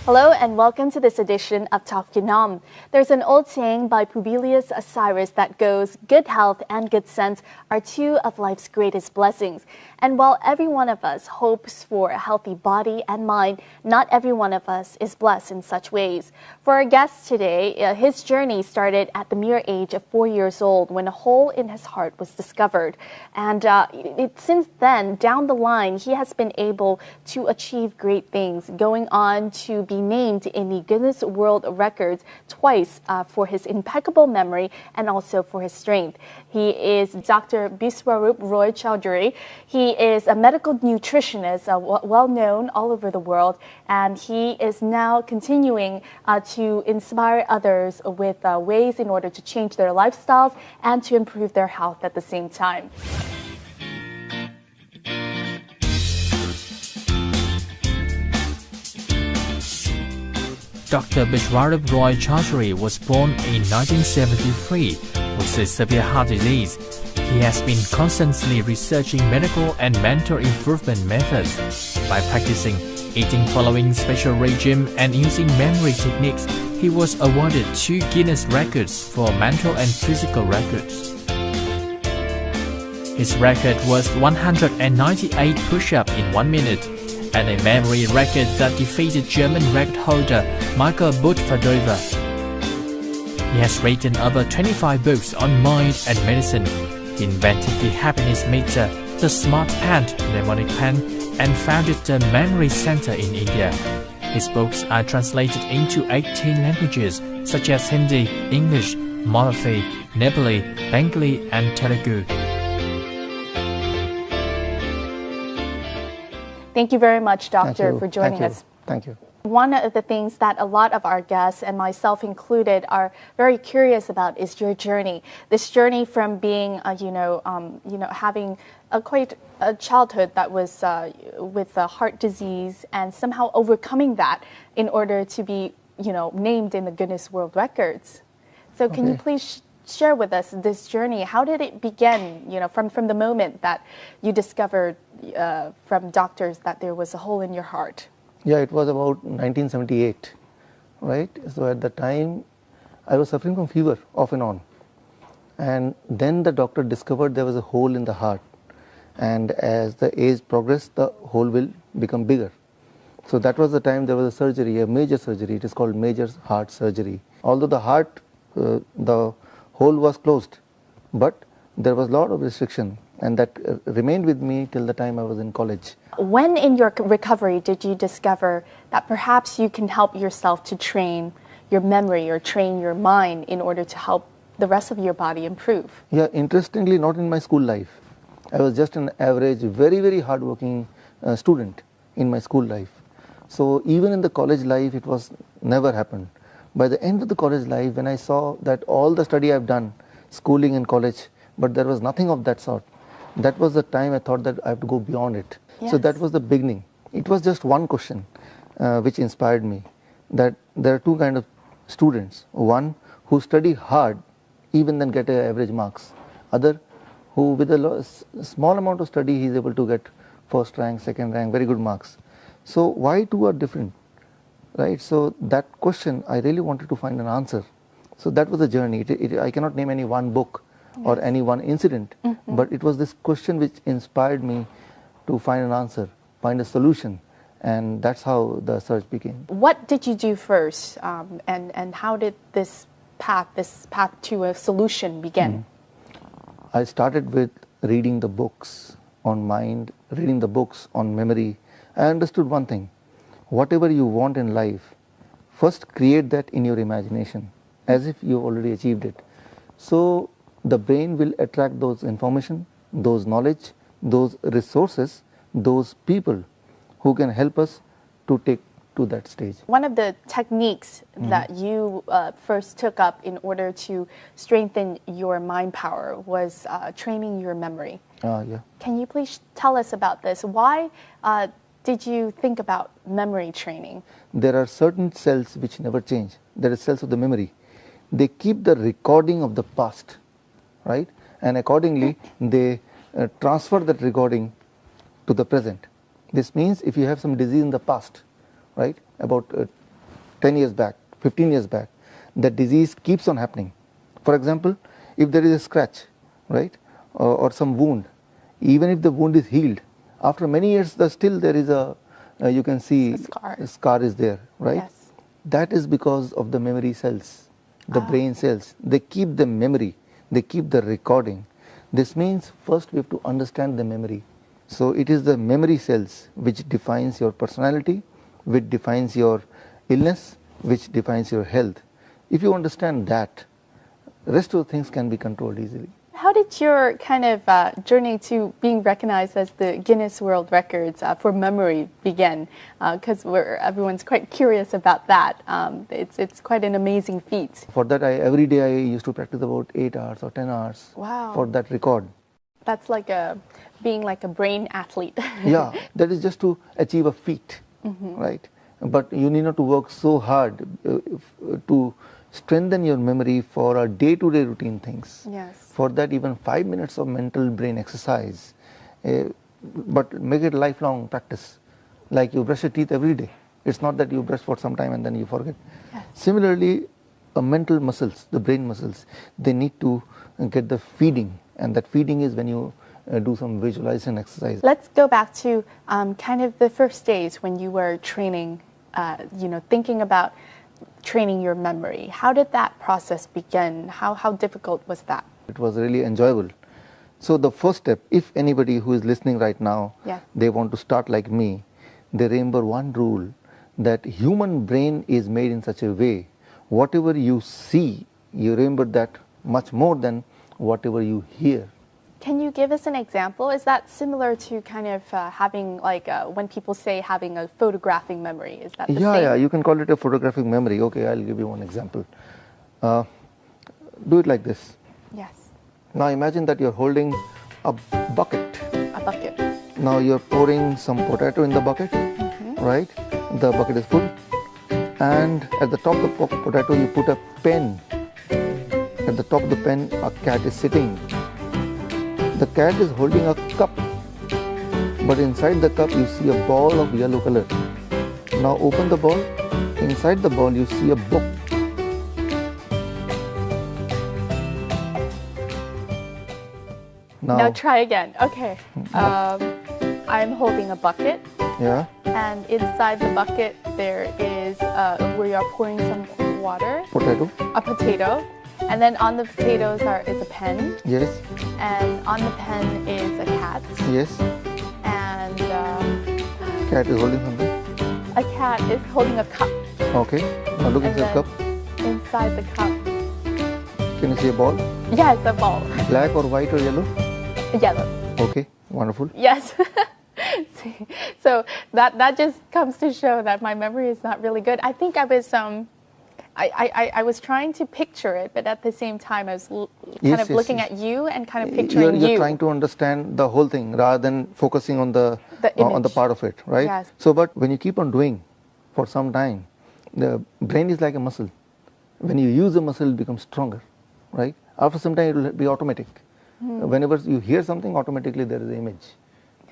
Hello and welcome to this edition of Talk Vietnam. There's an old saying by Publius Cyrus that goes, good health and good sense are two of life's greatest blessings. And while every one of us hopes for a healthy body and mind, not every one of us is blessed in such ways. For our guest today, his journey started at the mere age of 4 years old when a hole in his heart was discovered. And since then, down the line, he has been able to achieve great things, going on to be named in the Guinness World Records twice for his impeccable memory and also for his strength. He is Dr. Biswaroop Roy Chowdhury. He is a medical nutritionist, well known all over the world, and he is now continuing to inspire others with ways in order to change their lifestyles and to improve their health at the same time. Dr. Biswaroop Roy Chowdhury was born in 1973 with a severe heart disease. He has been constantly researching medical and mental improvement methods. By practicing eating following special regime and using memory techniques, he was awarded 2 Guinness records for mental and physical records. His record was 198 push-ups in 1 minute, and a memory record that defeated German record holder Michael Buttfadova. He has written over 25 books on mind and medicine. He invented the happiness meter, the smart pen, mnemonic pen, and founded the Memory Center in India. His books are translated into 18 languages such as Hindi, English, Marathi, Nepali, Bengali, and Telugu. Thank you very much, Doctor, for joining us. Thank you. One of the things that a lot of our guests, and myself included, are very curious about is your journey. This journey from being, having quite a childhood that was with heart disease, and somehow overcoming that in order to be, named in the Guinness World Records. So, can you please share with us this journey? How did it begin? From the moment that you discovered from doctors that there was a hole in your heart. Yeah, it was about 1978, right? So at the time, I was suffering from fever off and on. And then the doctor discovered there was a hole in the heart. And as the age progressed, the hole will become bigger. So that was the time there was a surgery, a major surgery. It is called major heart surgery. Although the heart, the hole was closed, but there was a lot of restriction. And that remained with me till the time I was in college. When in your recovery did you discover that perhaps you can help yourself to train your memory or train your mind in order to help the rest of your body improve? Yeah, interestingly, not in my school life. I was just an average, very, very hardworking student in my school life. So even in the college life, it was never happened. By the end of the college life, when I saw that all the study I've done, schooling and college, but there was nothing of that sort, that was the time I thought that I have to go beyond it. Yes. So that was the beginning. It was just one question which inspired me, that there are two kinds of students. One who study hard, even then get average marks. Other who with a small amount of study he is able to get first rank, second rank, very good marks. So why two are different? Right? So that question I really wanted to find an answer. So that was the journey. I cannot name any one book or any one incident, but it was this question which inspired me to find an answer, find a solution, and that's how the search began. What did you do first, and how did this path to a solution begin? I started with reading the books on mind, reading the books on memory. I understood one thing: whatever you want in life, first create that in your imagination, as if you've already achieved it. So the brain will attract those information, those knowledge, those resources, those people who can help us to take to that stage. One of the techniques that you first took up in order to strengthen your mind power was training your memory. Yeah. Can you please tell us about this? Why did you think about memory training? There are certain cells which never change. There are cells of the memory. They keep the recording of the past, right? And accordingly, they transfer that recording to the present. This means if you have some disease in the past, right, about 10 years back, 15 years back, that disease keeps on happening. For example, if there is a scratch, right, or some wound, even if the wound is healed, after many years, still there is you can see a scar is there, right? Yes. That is because of the memory cells, the brain cells. They keep the memory, they keep the recording. This means first we have to understand the memory. So it is the memory cells which defines your personality, which defines your illness, which defines your health. If you understand that, rest of the things can be controlled easily. How did your kind of journey to being recognized as the Guinness World Records for memory begin? Because everyone's quite curious about that. It's quite an amazing feat. For that, every day I used to practice about 8 hours or 10 hours for that record. That's like being like a brain athlete. Yeah, that is just to achieve a feat, right? But you need not to work so hard to strengthen your memory for our day-to-day routine things. Yes. For that, even 5 minutes of mental brain exercise, but make it lifelong practice. Like you brush your teeth every day. It's not that you brush for some time and then you forget. Yes. Similarly, mental muscles, the brain muscles, they need to get the feeding, and that feeding is when you do some visualization exercise. Let's go back to kind of the first days when you were training, thinking about training your memory. How did that process begin? How difficult was that? It was really enjoyable. So the first step, if anybody who is listening right now, they want to start like me, they remember one rule, that human brain is made in such a way, whatever you see, you remember that much more than whatever you hear. Can you give us an example? Is that similar to kind of having, like, when people say having a photographic memory? Is that the same? Yeah, you can call it a photographic memory. Okay, I'll give you one example. Do it like this. Yes. Now imagine that you're holding a bucket. A bucket. Now you're pouring some potato in the bucket, right? The bucket is full. And at the top of the potato, you put a pen. At the top of the pen, a cat is sitting. The cat is holding a cup, but inside the cup you see a ball of yellow color. Now open the ball. Inside the ball you see a book. Now try again. Okay. I'm holding a bucket. Yeah. And inside the bucket there is where you are pouring some water. Potato. A potato. And then on the potatoes is a pen. Yes. And on the pen is a cat. Yes. And cat is holding something. A cat is holding a cup. Okay. Now look inside the cup. Inside the cup. Can you see a ball? Yes, a ball. Black or white or yellow? Yellow. Okay. Wonderful. Yes. So that just comes to show that my memory is not really good. I think I was I was trying to picture it, but at the same time I was looking at you and kind of picturing you're trying to understand the whole thing rather than focusing on the part of it, right? Yes. So, but when you keep on doing for some time, the brain is like a muscle. When you use the muscle, it becomes stronger, right? After some time, it will be automatic. Whenever you hear something, automatically there is an image.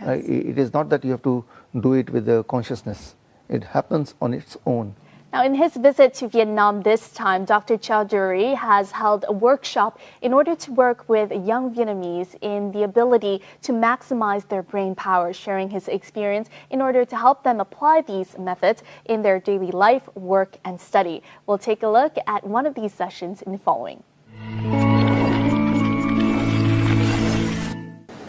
Yes. It is not that you have to do it with the consciousness. It happens on its own. Now, in his visit to Vietnam this time, Dr. Chowdhury has held a workshop in order to work with young Vietnamese in the ability to maximize their brain power, sharing his experience in order to help them apply these methods in their daily life, work, and study. We'll take a look at one of these sessions in the following.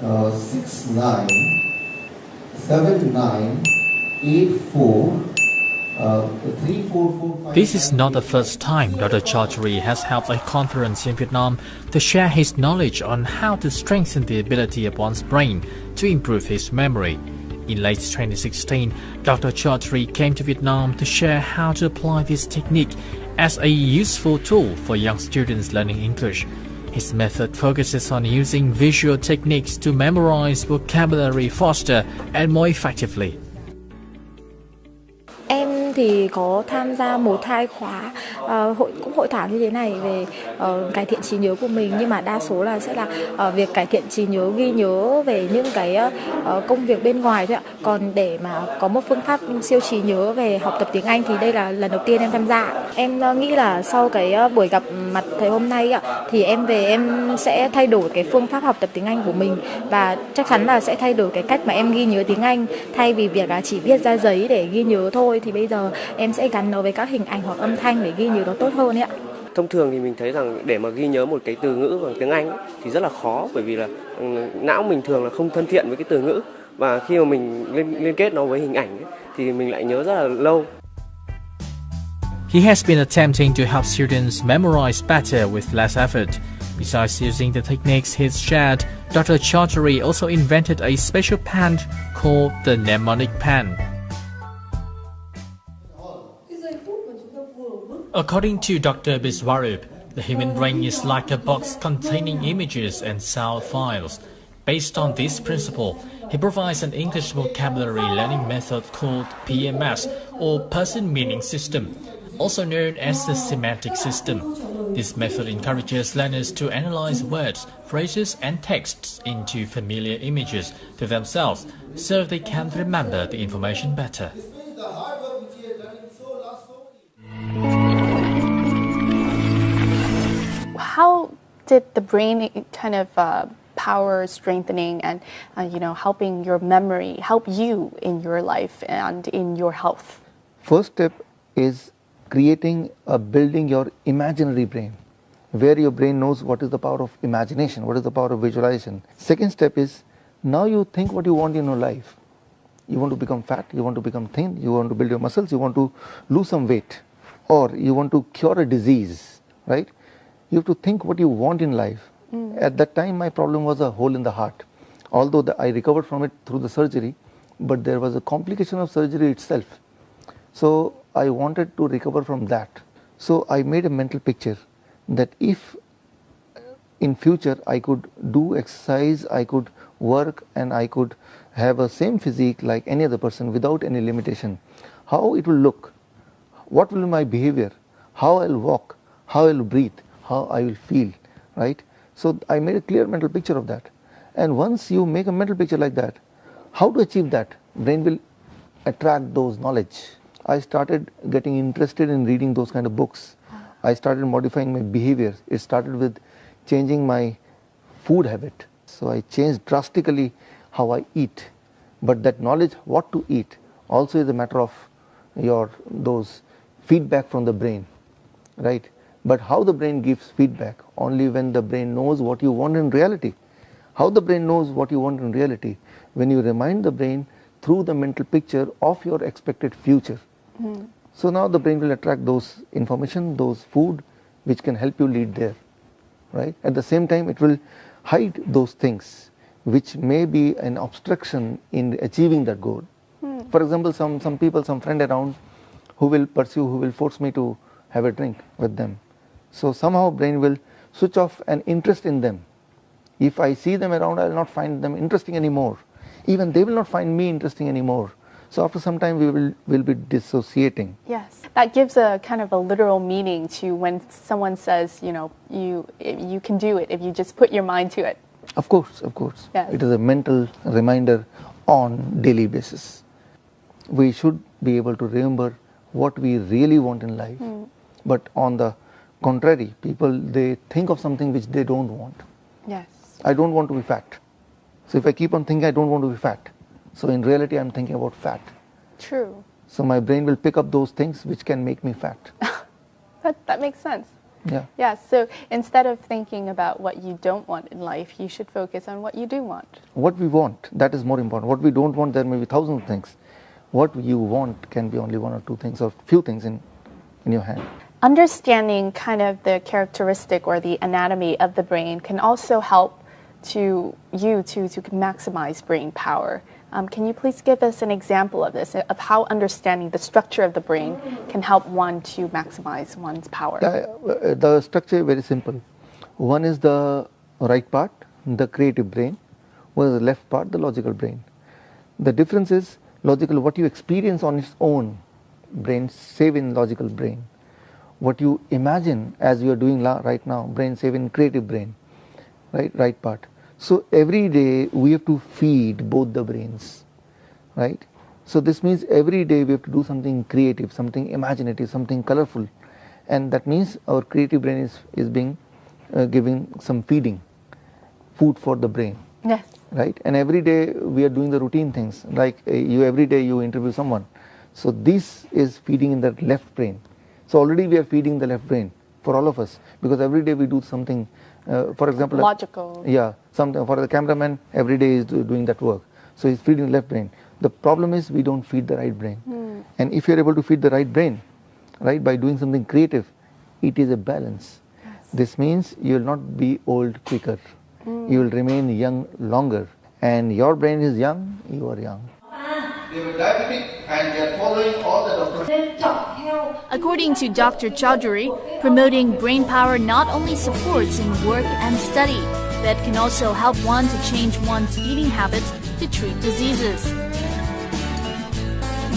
697984. This is not the first time Dr. Chowdhury has held a conference in Vietnam to share his knowledge on how to strengthen the ability of one's brain to improve his memory. In late 2016, Dr. Chowdhury came to Vietnam to share how to apply this technique as a useful tool for young students learning English. His method focuses on using visual techniques to memorize vocabulary faster and more effectively. thì có tham gia một hai khóa hội thảo như thế này về cải thiện trí nhớ của mình, nhưng mà đa số là sẽ là việc cải thiện trí nhớ, ghi nhớ về những cái công việc bên ngoài thôi ạ. Còn để mà có một phương pháp siêu trí nhớ về học tập tiếng Anh thì đây là lần đầu tiên em tham gia. Em nghĩ là sau cái buổi gặp mặt thầy hôm nay ạ, thì em về em sẽ thay đổi cái phương pháp học tập tiếng Anh của mình, và chắc chắn là sẽ thay đổi cái cách mà em ghi nhớ tiếng Anh. Thay vì việc là chỉ viết ra giấy để ghi nhớ thôi, thì bây giờ em sẽ gắn nó với các hình ảnh hoặc âm thanh để ghi nhớ nó tốt hơn ấy ạ. Thông thường thì mình thấy rằng để mà ghi nhớ một cái từ ngữ bằng tiếng Anh thì rất là khó, bởi vì là não mình thường là không thân thiện với cái từ ngữ, và khi mà mình liên kết nó với hình ảnh thì mình lại nhớ rất là lâu. He has been attempting to help students memorize better with less effort. Besides using the techniques he's shared, Dr. Chowdhury also invented a special pen called the mnemonic pen. According to Dr. Biswaroop, the human brain is like a box containing images and sound files. Based on this principle, he provides an English vocabulary learning method called PMS, or Person Meaning System, also known as the semantic system. This method encourages learners to analyze words, phrases, and texts into familiar images to themselves so they can remember the information better. How did the brain kind of power strengthening and helping your memory help you in your life and in your health? First step is building your imaginary brain, where your brain knows what is the power of imagination, what is the power of visualization. Second step is, now you think what you want in your life. You want to become fat, you want to become thin, you want to build your muscles, you want to lose some weight, or you want to cure a disease, right? You have to think what you want in life. At that time, my problem was a hole in the heart. Although I recovered from it through the surgery, but there was a complication of surgery itself. So I wanted to recover from that. So I made a mental picture that if in future I could do exercise, I could work, and I could have a same physique like any other person without any limitation, how it will look, what will be my behavior, how I will walk, how I will breathe, how I will feel, right? So I made a clear mental picture of that. And once you make a mental picture like that, how to achieve that? Brain will attract those knowledge. I started getting interested in reading those kind of books. I started modifying my behavior. It started with changing my food habit. So I changed drastically how I eat. But that knowledge, what to eat, also is a matter of those feedback from the brain, right? But how the brain gives feedback? Only when the brain knows what you want in reality. How the brain knows what you want in reality? When you remind the brain through the mental picture of your expected future. So now the brain will attract those information, those food, which can help you lead there, right? At the same time, it will hide those things which may be an obstruction in achieving that goal. For example, some people, some friend around who will pursue, who will force me to have a drink with them. So somehow brain will switch off an interest in them. If I see them around, I will not find them interesting anymore. Even they will not find me interesting anymore. So after some time, we will be dissociating. Yes, that gives a kind of a literal meaning to when someone says, you can do it if you just put your mind to it. Of course, of course. Yes. It is a mental reminder on daily basis. We should be able to remember what we really want in life. But on the contrary, people, they think of something which they don't want. Yes. I don't want to be fat. So if I keep on thinking I don't want to be fat, so in reality I'm thinking about fat. True. So my brain will pick up those things which can make me fat. That makes sense. Yeah. Yeah, so instead of thinking about what you don't want in life, you should focus on what you do want. What we want, that is more important. What we don't want, there may be thousands of things. What you want can be only one or two things or few things in your hand. Understanding kind of the characteristic or the anatomy of the brain can also help to maximize brain power. Can you please give us an example of this, of how understanding the structure of the brain can help one to maximize one's power? The structure is very simple. One is the right part, the creative brain. One is the left part, the logical brain. The difference is logical, what you experience on its own, brain save in logical brain. What you imagine as you are doing right now, brain save in creative brain, right part. So every day we have to feed both the brains, right? So this means every day we have to do something creative, something imaginative, something colorful, and that means our creative brain is being giving some feeding, food for the brain. Yes. Right, and every day we are doing the routine things, like every day you interview someone. So this is feeding in the left brain. So already we are feeding the left brain for all of us, because every day we do something. For example, logical. Yeah, something for the cameraman. Every day is doing that work. So he's feeding the left brain. The problem is we don't feed the right brain. And if you're able to feed the right brain, right, by doing something creative, it is a balance. Yes. This means you will not be old quicker. You will remain young longer, and your brain is young, you are young. They were diabetic and they are following all the doctors. According to Dr. Chowdhury, promoting brain power not only supports in work and study, but can also help one to change one's eating habits to treat diseases.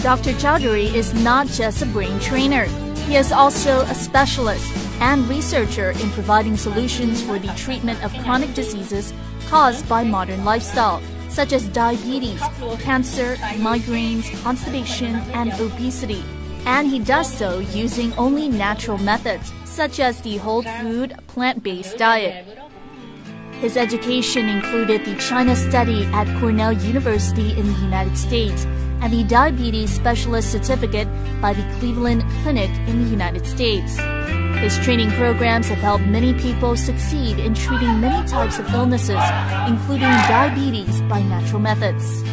Dr. Chowdhury is not just a brain trainer. He is also a specialist and researcher in providing solutions for the treatment of chronic diseases caused by modern lifestyle, such as diabetes, cancer, migraines, constipation, and obesity. And he does so using only natural methods, such as the whole food, plant-based diet. His education included the China study at Cornell University in the United States and the diabetes specialist certificate by the Cleveland Clinic in the United States. His training programs have helped many people succeed in treating many types of illnesses, including diabetes, by natural methods.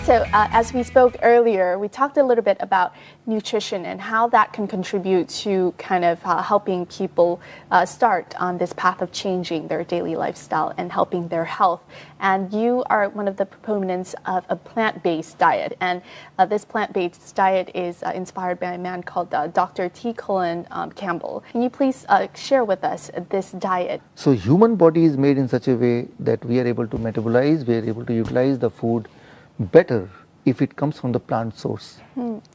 So as we spoke earlier, we talked a little bit about nutrition and how that can contribute to kind of helping people start on this path of changing their daily lifestyle and helping their health. And you are one of the proponents of a plant-based diet. And this plant-based diet is inspired by a man called Dr. T. Colin Campbell. Can you please share with us this diet? So human body is made in such a way that we are able to metabolize, we are able to utilize the food better if it comes from the plant source,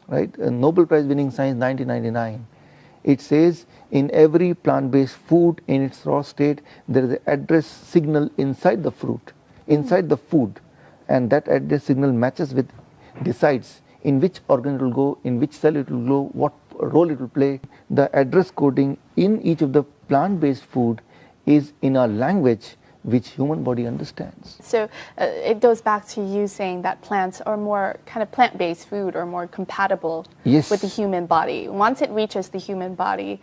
right? A Nobel Prize winning science 1999, it says in every plant-based food in its raw state there is an address signal inside the fruit, inside the food, and that address signal matches with, decides in which organ it will go, in which cell it will go, what role it will play. The address coding in each of the plant-based food is in a language which human body understands. So it goes back to you saying that plants are more kind of plant-based food or more compatible with the human body. Once it reaches the human body,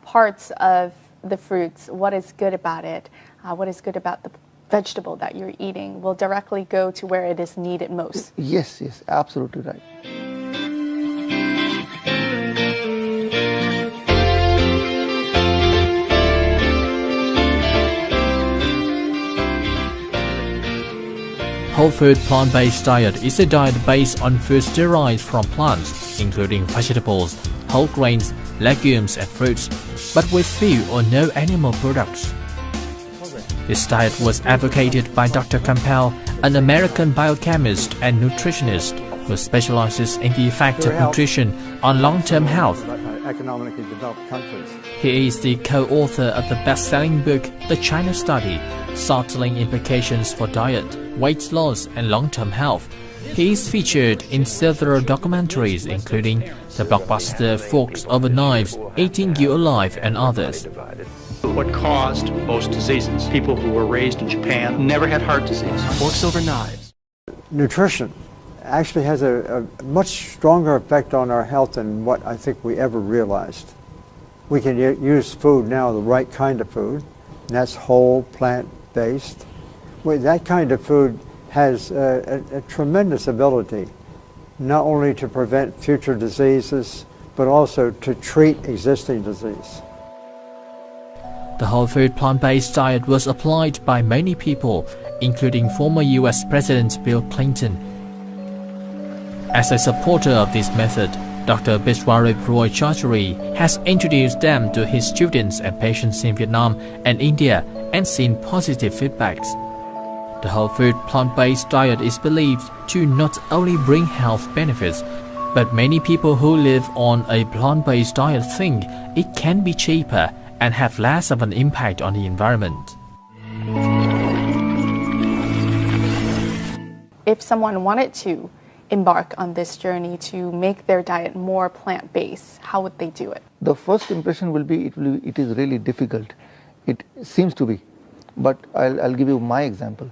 parts of the fruits, what is good about it, what is good about the vegetable that you're eating will directly go to where it is needed most. Yes, yes, absolutely right. Whole food plant-based diet is a diet based on foods derived from plants, including vegetables, whole grains, legumes and fruits, but with few or no animal products. This diet was advocated by Dr. Campbell, an American biochemist and nutritionist who specializes in the effect of nutrition on long-term health. Economically developed countries. He is the co-author of the best-selling book, The China Study, Subtling Implications for Diet, Weight Loss and Long-Term Health. He is featured in several documentaries, including the blockbuster Forks Over Knives, Eating You Alive and others. What caused most diseases? People who were raised in Japan never had heart disease. Forks Over Knives. Nutrition actually has a much stronger effect on our health than what I think we ever realized. We can use food now, the right kind of food, and that's whole plant-based. That kind of food has a tremendous ability not only to prevent future diseases, but also to treat existing disease. The whole food plant-based diet was applied by many people, including former US President Bill Clinton. As a supporter of this method, Dr. Biswaroop Chowdhury has introduced them to his students and patients in Vietnam and India and seen positive feedbacks. The whole food plant-based diet is believed to not only bring health benefits, but many people who live on a plant-based diet think it can be cheaper and have less of an impact on the environment. If someone wanted to embark on this journey to make their diet more plant-based, how would they do it? The first impression will be it is really difficult. It seems to be, but I'll give you my example.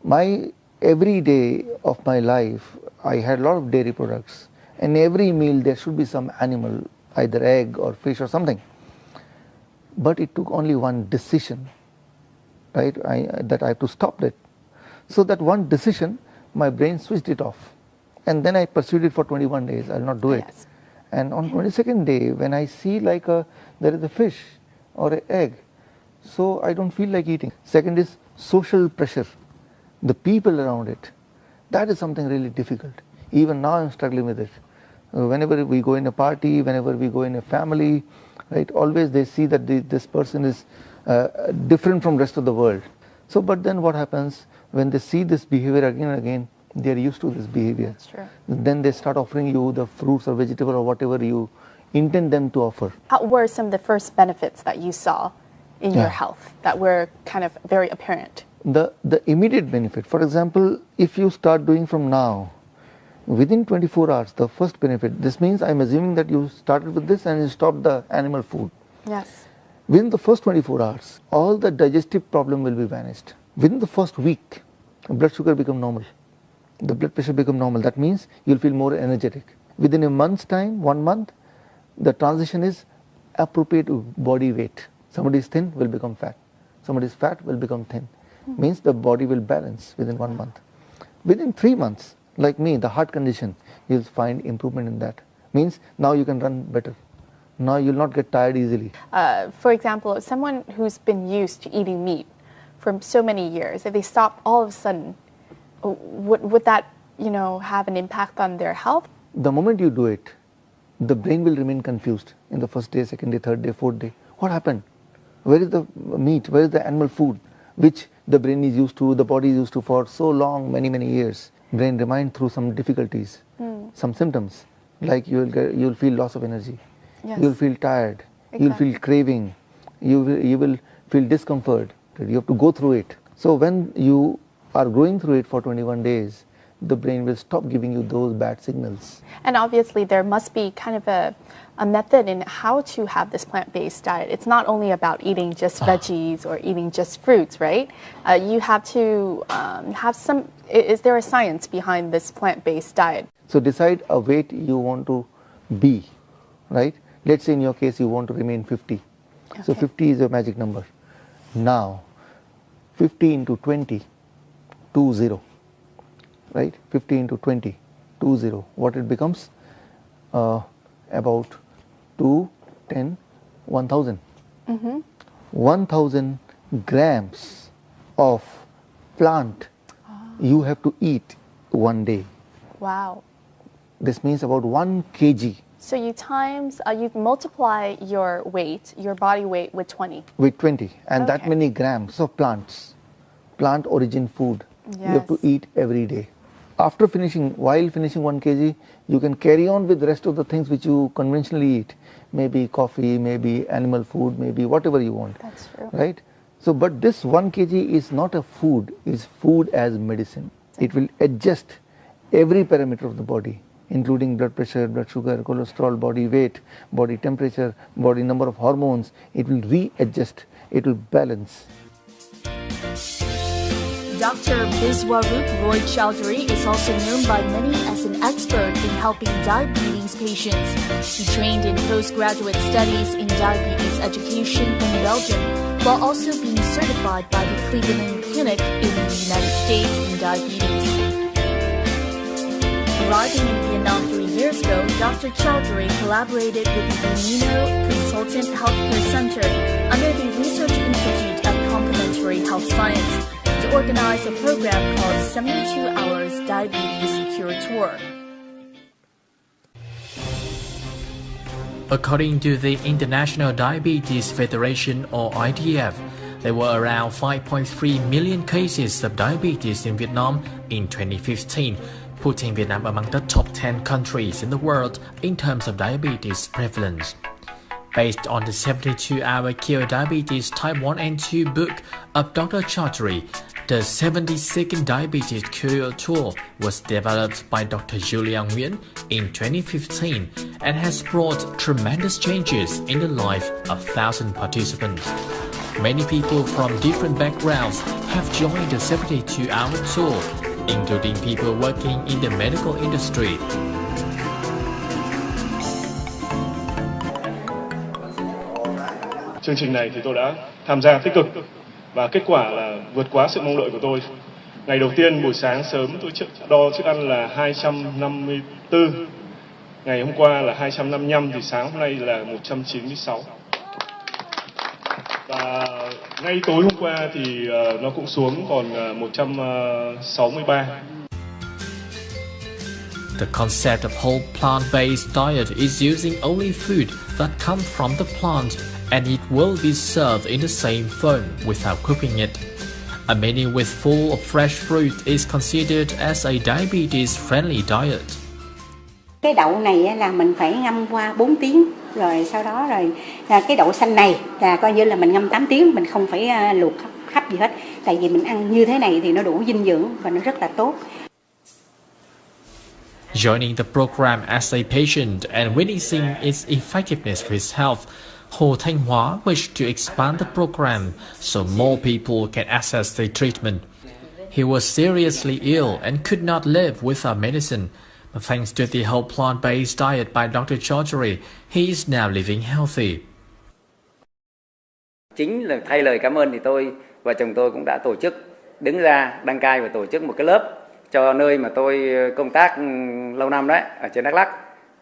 My every day of my life, I had a lot of dairy products, and every meal there should be some animal, either egg or fish or something. But it took only one decision, right? That I have to stop that. So that one decision, my brain switched it off, and then I pursued it for 21 days. I'll not do it. Yes. And on 22nd day, when I see like there is a fish or an egg, so I don't feel like eating. Second is social pressure, the people around it. That is something really difficult. Even now I'm struggling with it. Whenever we go in a party, whenever we go in a family, right, always they see that this person is different from rest of the world. So, but then what happens when they see this behavior again and again, they are used to this behavior. That's true. Then they start offering you the fruits or vegetable or whatever you intend them to offer. What were some of the first benefits that you saw in your health that were kind of very apparent? The immediate benefit, for example, if you start doing from now, within 24 hours, the first benefit, this means I'm assuming that you started with this and you stopped the animal food. Yes. Within the first 24 hours, all the digestive problem will be vanished. Within the first week, blood sugar become normal. The blood pressure become normal. That means you'll feel more energetic. Within a month's time, 1 month, the transition is appropriate to body weight. Somebody is thin will become fat. Somebody is fat will become thin. Means the body will balance within 1 month. Within 3 months, like me, the heart condition, you'll find improvement in that. Means now you can run better. Now you'll not get tired easily. For example, someone who's been used to eating meat for so many years, if they stop all of a sudden, would that, have an impact on their health? The moment you do it, the brain will remain confused in the first day, second day, third day, fourth day. What happened? Where is the meat? Where is the animal food? Which the brain is used to, the body is used to for so long, many, many years. Brain remains through some difficulties, some symptoms, like you'll feel loss of energy. Yes. You'll feel tired. Exactly. You'll feel craving. You will feel discomfort. You have to go through it. So when you are going through it for 21 days, the brain will stop giving you those bad signals. And obviously there must be kind of a method in how to have this plant-based diet. It's not only about eating just veggies or eating just fruits, right? You have to have some, is there a science behind this plant-based diet? So decide a weight you want to be, right? Let's say in your case you want to remain 50. Okay. So 50 is your magic number. Now 50 into 20, 20. Right? 50 into 20, 20. What it becomes? About 2, 10, 1,000. 1,000 grams of plant you have to eat one day. Wow. This means about 1 kg. So you multiply your weight, your body weight with 20. With 20. And Okay. that many grams of plants, plant origin food, you have to Yes. eat every day. While finishing 1 kg, you can carry on with the rest of the things which you conventionally eat. Maybe coffee, maybe animal food, maybe whatever you want. That's true. Right? So, but this 1 kg is not a food, it's food as medicine. It will adjust every parameter of the body, including blood pressure, blood sugar, cholesterol, body weight, body temperature, body number of hormones. It will readjust, it will balance. Dr. Biswaroop Roy Chowdhury is also known by many as an expert in helping diabetes patients. He trained in postgraduate studies in diabetes education in Belgium, while also being certified by the Cleveland Clinic in the United States in diabetes. Arriving in Vietnam 3 years ago, Dr. Chowdhury collaborated with the Amino Consultant Healthcare Center under the Research Institute of Complementary Health Science to organize a program called 72 Hours Diabetes Cure Tour. According to the International Diabetes Federation or IDF, There were around 5.3 million cases of diabetes in Vietnam in 2015, putting Vietnam among the top 10 countries in the world in terms of diabetes prevalence. Based on the 72-hour Cure Diabetes Type 1 and 2 book of Dr. Chowdhury, the 70-second diabetes cure tour was developed by Dr. Julia Nguyen in 2015 and has brought tremendous changes in the life of thousands of participants. Many people from different backgrounds have joined the 72-hour tour, including people working in the medical industry. Chương trình này thì tôi đã tham gia tích cực và kết quả là vượt quá sự mong đợi của tôi. Ngày đầu tiên buổi sáng sớm tôi đo chức ăn là 254, ngày hôm qua là 255 thì sáng hôm nay là 196. Và ngay tối hôm qua thì nó cũng xuống còn 163. The concept of whole plant-based diet is using only food that comes from the plant, and it will be served in the same form without cooking it. A menu with full of fresh fruit is considered as a diabetes-friendly diet. Cái đậu này là mình phải ngâm qua 4 tiếng, rồi sau đó cái đậu xanh này là coi như là mình ngâm 8 tiếng, mình không phải luộc khắp gì hết. Tại vì mình ăn như thế này thì nó đủ dinh dưỡng và nó rất là tốt. Joining the program as a patient and witnessing its effectiveness for his health, Hồ Thanh Hóa wished to expand the program so more people can access the treatment. He was seriously ill and could not live without medicine, but thanks to the whole plant-based diet by Dr. Chowdhury, he is now living healthy. Chính là thay lời cảm ơn thì tôi và chồng tôi cũng đã tổ chức đứng ra đăng cai và tổ chức một cái lớp cho nơi mà tôi công tác lâu năm đấy, ở trên Đắk Lắk.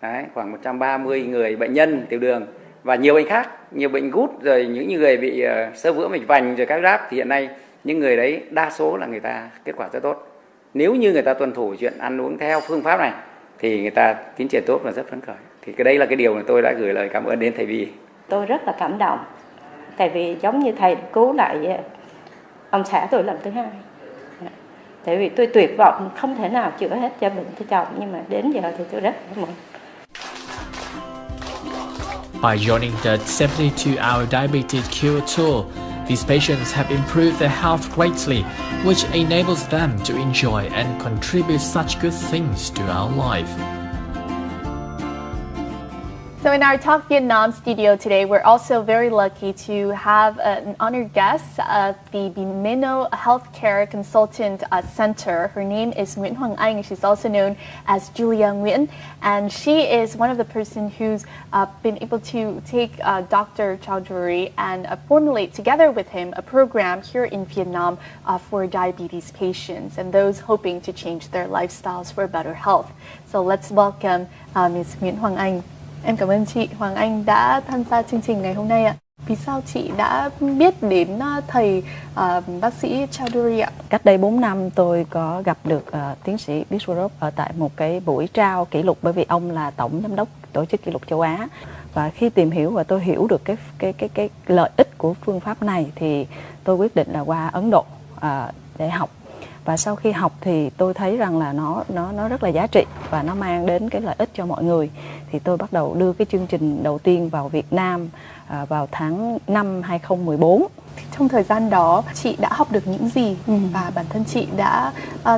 Đấy, khoảng 130 người bệnh nhân tiểu đường và nhiều bệnh khác, nhiều bệnh gút, rồi những người bị xơ vữa mạch vành rồi các giáp, thì hiện nay những người đấy đa số là người ta kết quả rất tốt. Nếu như người ta tuân thủ chuyện ăn uống theo phương pháp này thì người ta tiến triển tốt và rất phấn khởi. Thì cái đây là cái điều mà tôi đã gửi lời cảm ơn đến thầy Vi. Tôi rất là cảm động, tại vì giống như thầy cứu lại ông xã tôi lần thứ hai. Tại vì tôi tuyệt vọng không thể nào chữa hết cho bệnh cho chồng, nhưng mà đến giờ thì tôi rất cảm ơn. By joining the 72-hour diabetes cure tour, these patients have improved their health greatly, which enables them to enjoy and contribute such good things to our life. So in our Talk Vietnam studio today, we're also very lucky to have an honored guest at the Bimino Healthcare Consultant Center. Her name is Nguyễn Hoàng Anh. She's also known as Julia Nguyen, and she is one of the person who's been able to take Dr. Chowdhury and formulate together with him a program here in Vietnam for diabetes patients and those hoping to change their lifestyles for better health. So let's welcome Ms. Nguyễn Hoàng Anh. Em cảm ơn chị Hoàng Anh đã tham gia chương trình ngày hôm nay ạ. Vì sao chị đã biết đến thầy bác sĩ Chowdhury ạ? Cách đây 4 năm tôi có gặp được tiến sĩ Biswaroop ở tại một cái buổi trao kỷ lục, bởi vì ông là tổng giám đốc tổ chức kỷ lục châu Á. Và khi tìm hiểu và tôi hiểu được cái lợi ích của phương pháp này thì tôi quyết định là qua Ấn Độ để học. Và sau khi học thì tôi thấy rằng là nó rất là giá trị và nó mang đến cái lợi ích cho mọi người. Thì tôi bắt đầu đưa cái chương trình đầu tiên vào Việt Nam vào tháng 5 2014. Trong thời gian đó chị đã học được những gì và bản thân chị đã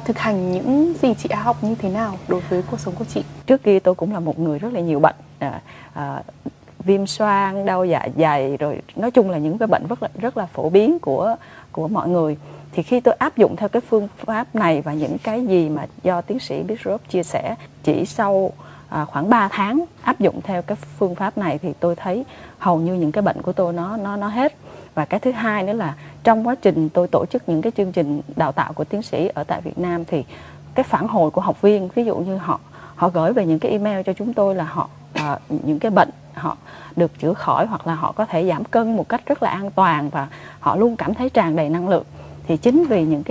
thực hành những gì chị đã học như thế nào đối với cuộc sống của chị? Trước kia tôi cũng là một người rất là nhiều bệnh, viêm xoang, đau dạ dày, rồi nói chung là những cái bệnh rất là phổ biến của mọi người. Thì khi tôi áp dụng theo cái phương pháp này và những cái gì mà do tiến sĩ Biswaroop chia sẻ, chỉ sau khoảng 3 tháng áp dụng theo cái phương pháp này thì tôi thấy hầu như những cái bệnh của tôi nó hết. Và cái thứ hai nữa là trong quá trình tôi tổ chức những cái chương trình đào tạo của tiến sĩ ở tại Việt Nam thì cái phản hồi của học viên, ví dụ như họ gửi về những cái email cho chúng tôi là những cái bệnh họ được chữa khỏi hoặc là họ có thể giảm cân một cách rất là an toàn và họ luôn cảm thấy tràn đầy năng lượng. Thì chính vì những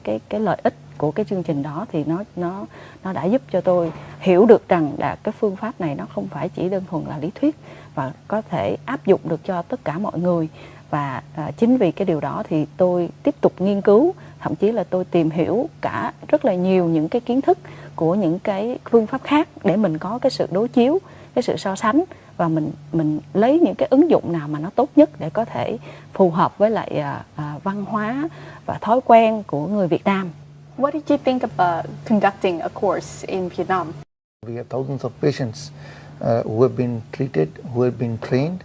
cái lợi ích của cái chương trình đó thì nó đã giúp cho tôi hiểu được rằng là cái phương pháp này nó không phải chỉ đơn thuần là lý thuyết và có thể áp dụng được cho tất cả mọi người. Và chính vì cái điều đó thì tôi tiếp tục nghiên cứu, thậm chí là tôi tìm hiểu cả rất là nhiều những cái kiến thức của những cái phương pháp khác để mình có cái sự đối chiếu, cái sự so sánh, và mình lấy những cái ứng dụng nào mà nó tốt nhất để có thể phù hợp với lại văn hóa và thói quen của người Việt Nam. What did you think about conducting a course in Vietnam? We have thousands of patients who have been treated, who have been trained,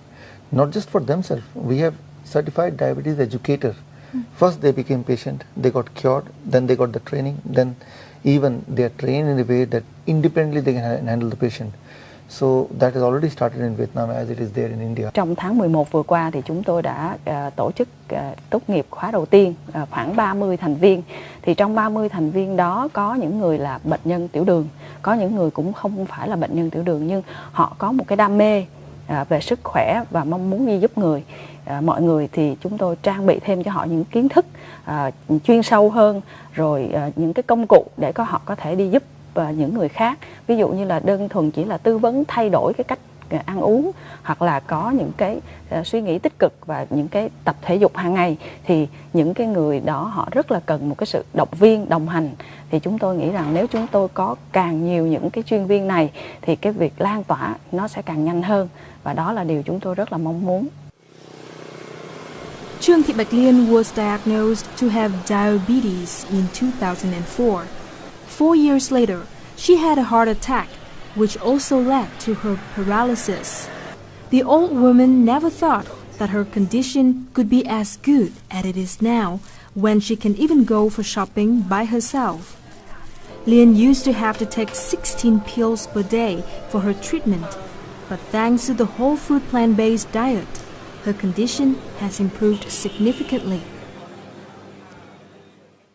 not just for themselves. We have certified diabetes educator. First they became patient, they got cured, then they got the training, then even they are trained in a way that independently they can handle the patient. So that has already started in Vietnam as it is there in India. Trong tháng 11 vừa qua thì chúng tôi đã tổ chức tốt nghiệp khóa đầu tiên, khoảng 30 thành viên. Thì trong 30 thành viên đó có những người là bệnh nhân tiểu đường, có những người cũng không phải là bệnh nhân tiểu đường nhưng họ có một cái đam mê về sức khỏe và mong muốn đi giúp người. Mọi người thì chúng tôi trang bị thêm cho họ những kiến thức chuyên sâu hơn, rồi những cái công cụ để họ có thể đi giúp những người khác. Ví dụ như là đơn thuần chỉ là tư vấn thay đổi cái cách ăn uống, hoặc là có những cái suy nghĩ tích cực và những cái tập thể dục hàng ngày, thì những cái người đó họ rất là cần một cái sự động viên, đồng hành. Thì chúng tôi nghĩ rằng nếu chúng tôi có càng nhiều những cái chuyên viên này thì cái việc lan tỏa nó sẽ càng nhanh hơn, và đó là điều chúng tôi rất là mong muốn. Trương Thị Bạch Liên was diagnosed to have diabetes in 2004. 4 years later, she had a heart attack, which also led to her paralysis. The old woman never thought that her condition could be as good as it is now, when she can even go for shopping by herself. Liên used to have to take 16 pills per day for her treatment, but thanks to the whole food plant-based diet, her condition has improved significantly.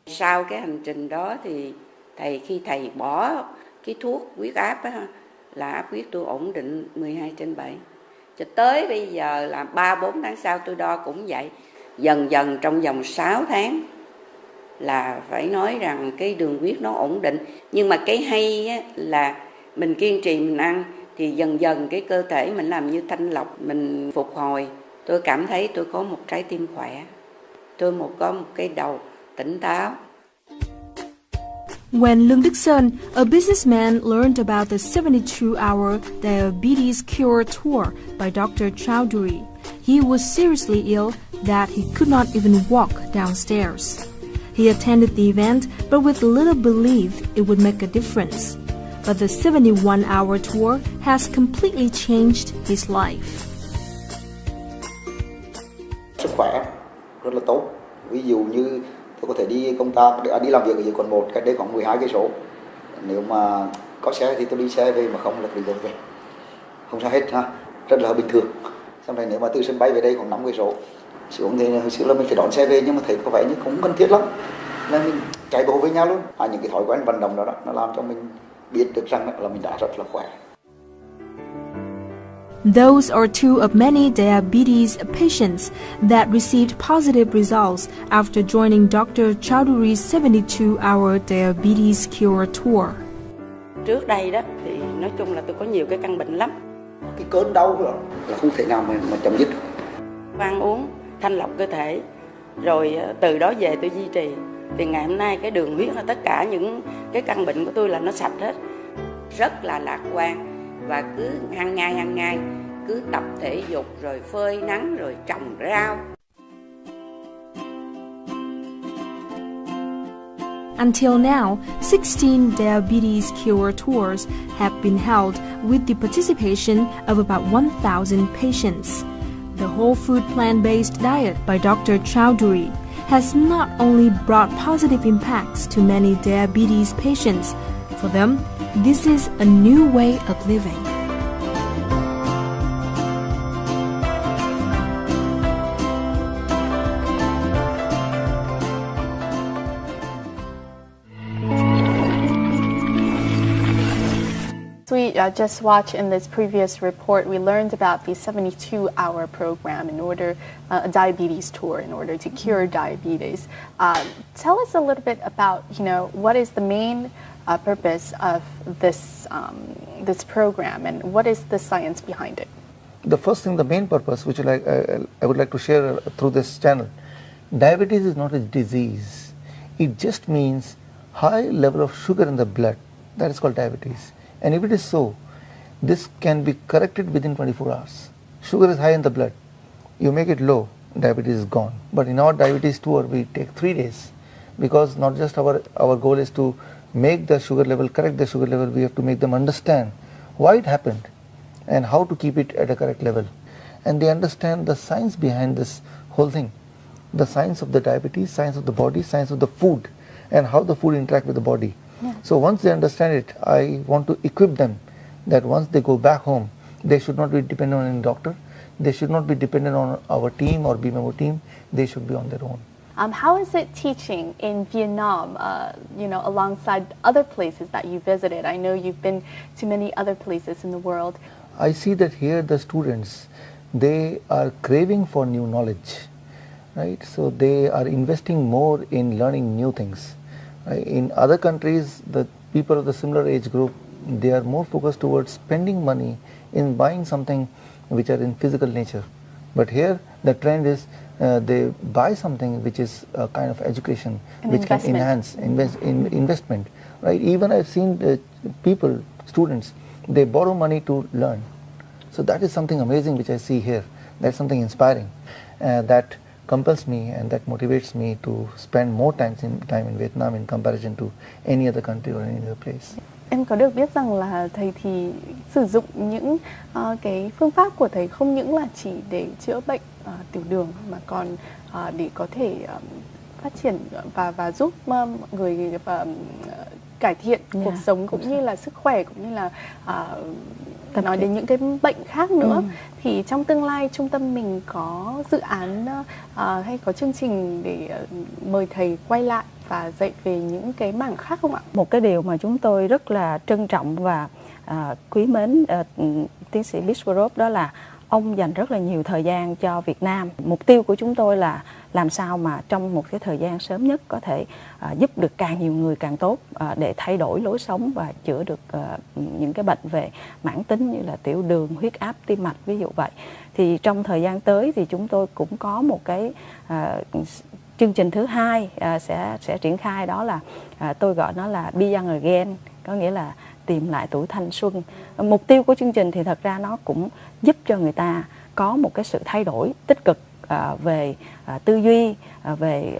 Sau cái hành trình đó thì khi thầy bỏ cái thuốc huyết áp á, là áp huyết tôi ổn định 12/7. Cho tới bây giờ là 3-4 tháng sau tôi đo cũng vậy. Dần dần trong vòng 6 tháng là phải nói rằng cái đường huyết nó ổn định. Nhưng mà cái hay á, là mình kiên trì mình ăn thì dần dần cái cơ thể mình làm như thanh lọc, mình phục hồi. Tôi cảm thấy tôi có một trái tim khỏe, tôi có một cái đầu tỉnh táo. When Lương Đức Sơn, a businessman, learned about the 72-hour diabetes cure tour by Dr. Chowdhury, he was seriously ill that he could not even walk downstairs. He attended the event, but with little belief it would make a difference. But the 71-hour tour has completely changed his life. Sức khỏe rất là tốt. Ví dụ như tôi có thể đi công tác, đi làm việc ở dưới quận 1, cách đây khoảng 12 cây số. Nếu mà có xe thì tôi đi xe về, mà không là đi đường về. Không sao hết ha, rất là bình thường. Xong rồi nếu mà từ sân bay về đây khoảng 5 cây số xuống thì hồi xưa là mình phải đón xe về, nhưng mà thấy có vẻ như không cần thiết lắm, là mình chạy bộ với nhau luôn. Những cái thói quen vận động đó, nó làm cho mình biết được rằng là mình đã rất là khỏe. Those are two of many diabetes patients that received positive results after joining Dr. Chowdhury's 72-hour diabetes cure tour. Trước đây đó thì nói chung là tôi có nhiều cái căn bệnh lắm. Cái cơn đau đó là không thể nào mà chấm dứt. Ăn uống thanh lọc cơ thể, rồi từ đó về tôi duy trì. Thì ngày hôm nay cái đường huyết, tất cả những cái căn bệnh của tôi là nó sạch hết. Rất là lạc quan. Và cứ hàng ngày cứ tập thể dục, rồi phơi nắng, rồi trồng rau. Until now, 16 diabetes cure tours have been held with the participation of about 1,000 patients. The whole food plant-based diet by Dr. Chowdhury has not only brought positive impacts to many diabetes patients. For them, this is a new way of living. We just watched in this previous report, we learned about the 72-hour program in order, a diabetes tour in order to cure diabetes. Tell us a little bit about, what is the main purpose of this this program, and what is the science behind it? the first thing, the main purpose, which I would like to share through this channel, diabetes is not a disease. It just means high level of sugar in the blood. That is called diabetes. And if it is so, this can be corrected within 24 hours. Sugar is high in the blood. You make it low, diabetes is gone. But in our diabetes tour, we take 3 days, because not just our goal is to make the sugar level, correct the sugar level, we have to make them understand why it happened and how to keep it at a correct level. And they understand the science behind this whole thing, the science of the diabetes, science of the body, science of the food, and how the food interact with the body. Yeah. So once they understand it, I want to equip them that once they go back home, they should not be dependent on any doctor. They should not be dependent on our team or BMO team. They should be on their own. How is it teaching in Vietnam, alongside other places that you visited? I know you've been to many other places in the world. I see that here the students, they are craving for new knowledge, right? So they are investing more in learning new things. Right? In other countries, the people of the similar age group, they are more focused towards spending money in buying something which are in physical nature. But here the trend is they buy something which is a kind of education, which can enhance investment. Right? Even I've seen people, students, they borrow money to learn. So that is something amazing which I see here. That's something inspiring that compels me and that motivates me to spend more time in Vietnam in comparison to any other country or any other place. Em có được biết rằng là thầy thì sử dụng những cái phương pháp của thầy không những là chỉ để chữa bệnh tiểu đường mà còn để có thể phát triển và giúp mọi người cải thiện cuộc sống cũng như là sức khỏe, cũng như là nói đến những cái bệnh khác nữa. Thì trong tương lai trung tâm mình có dự án hay có chương trình để mời thầy quay lại và dạy về những cái mảng khác không ạ? Một cái điều mà chúng tôi rất là trân trọng và quý mến tiến sĩ Biswaroop đó là ông dành rất là nhiều thời gian cho Việt Nam. Mục tiêu của chúng tôi là làm sao mà trong một cái thời gian sớm nhất có thể giúp được càng nhiều người càng tốt để thay đổi lối sống và chữa được những cái bệnh về mãn tính như là tiểu đường, huyết áp, tim mạch ví dụ vậy. Thì trong thời gian tới thì chúng tôi cũng có một cái chương trình thứ hai sẽ triển khai, đó là tôi gọi nó là Be Young Again, có nghĩa là tìm lại tuổi thanh xuân. Mục tiêu của chương trình thì thật ra nó cũng giúp cho người ta có một cái sự thay đổi tích cực về tư duy, về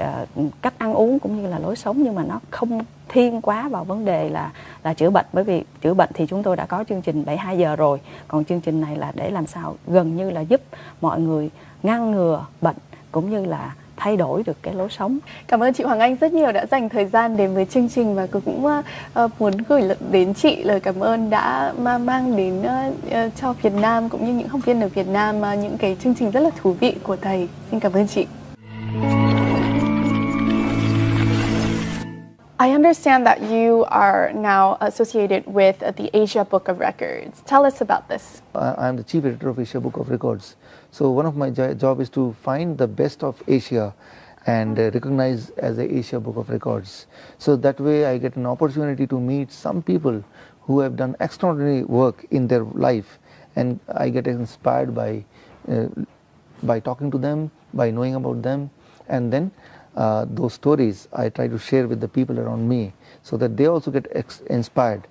cách ăn uống cũng như là lối sống, nhưng mà nó không thiên quá vào vấn đề là chữa bệnh, bởi vì chữa bệnh thì chúng tôi đã có chương trình 72 giờ rồi, còn chương trình này là để làm sao gần như là giúp mọi người ngăn ngừa bệnh cũng như là thay đổi được cái lối sống. Cảm ơn chị Hoàng Anh rất nhiều đã dành thời gian đến với chương trình, và cũng muốn gửi đến chị lời cảm ơn đã mang đến cho Việt Nam cũng như những học viên ở Việt Nam những cái chương trình rất là thú vị của thầy. Xin cảm ơn chị. I understand that you are now associated with the Asia Book of Records. Tell us about this. I'm the chief editor of Asia Book of Records. So one of my job is to find the best of Asia and recognize as the Asia Book of Records. So that way I get an opportunity to meet some people who have done extraordinary work in their life, and I get inspired by talking to them, by knowing about them, and then those stories I try to share with the people around me so that they also get inspired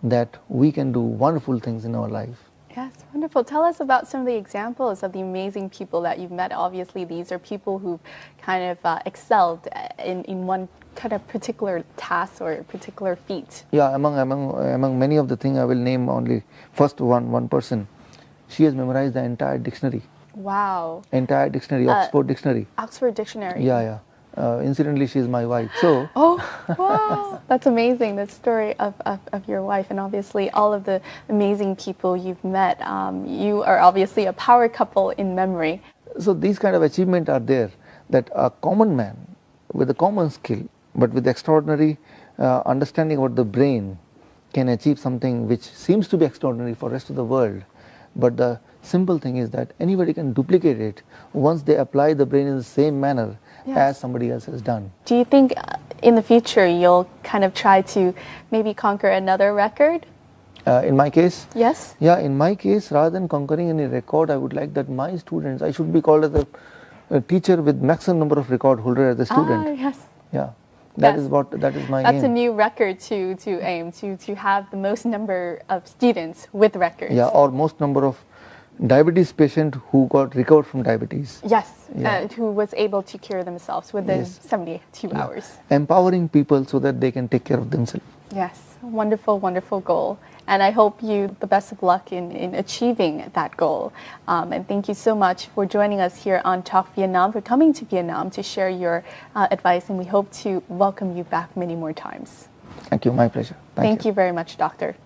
that we can do wonderful things in our life. Yes, wonderful. Tell us about some of the examples of the amazing people that you've met. Obviously, these are people who've kind of excelled in one kind of particular task or particular feat. Yeah, among many of the things, I will name only first one person. She has memorized the entire dictionary. Wow. Entire dictionary, Oxford Dictionary. Oxford Dictionary. Yeah. Incidentally, she is my wife. So. Oh, wow. That's amazing, the story of your wife, and obviously all of the amazing people you've met. You are obviously a power couple in memory. So these kind of achievements are there, that a common man with a common skill, but with extraordinary understanding about the brain, can achieve something which seems to be extraordinary for the rest of the world. But the simple thing is that anybody can duplicate it once they apply the brain in the same manner as somebody else has done. Do you think in the future you'll kind of try to maybe conquer another record? In my case? Yes. Yeah, in my case, rather than conquering any record, I would like that my students, I should be called as a teacher with maximum number of record holder as a student. Yes. Yeah. That Yes. is my That's aim. a new record to aim to have the most number of students with records. Yeah, or most number of diabetes patient who got recovered from diabetes. Yes, Yeah. who was able to cure themselves within Yes. 72 hours. Empowering people so that they can take care of themselves. Yes, wonderful, wonderful goal. And I hope you the best of luck in achieving that goal. And thank you so much for joining us here on Talk Vietnam, for coming to Vietnam to share your advice. And we hope to welcome you back many more times. Thank you, my pleasure. Thank you very much, Doctor.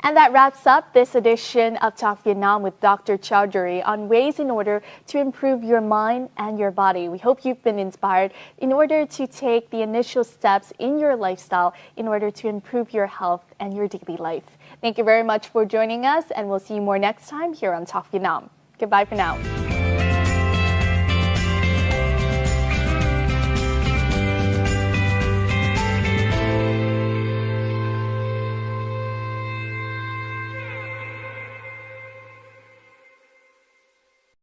And that wraps up this edition of Talk Vietnam with Dr. Chowdhury on ways in order to improve your mind and your body. We hope you've been inspired in order to take the initial steps in your lifestyle in order to improve your health and your daily life. Thank you very much for joining us, and we'll see you more next time here on Talk Vietnam. Goodbye for now.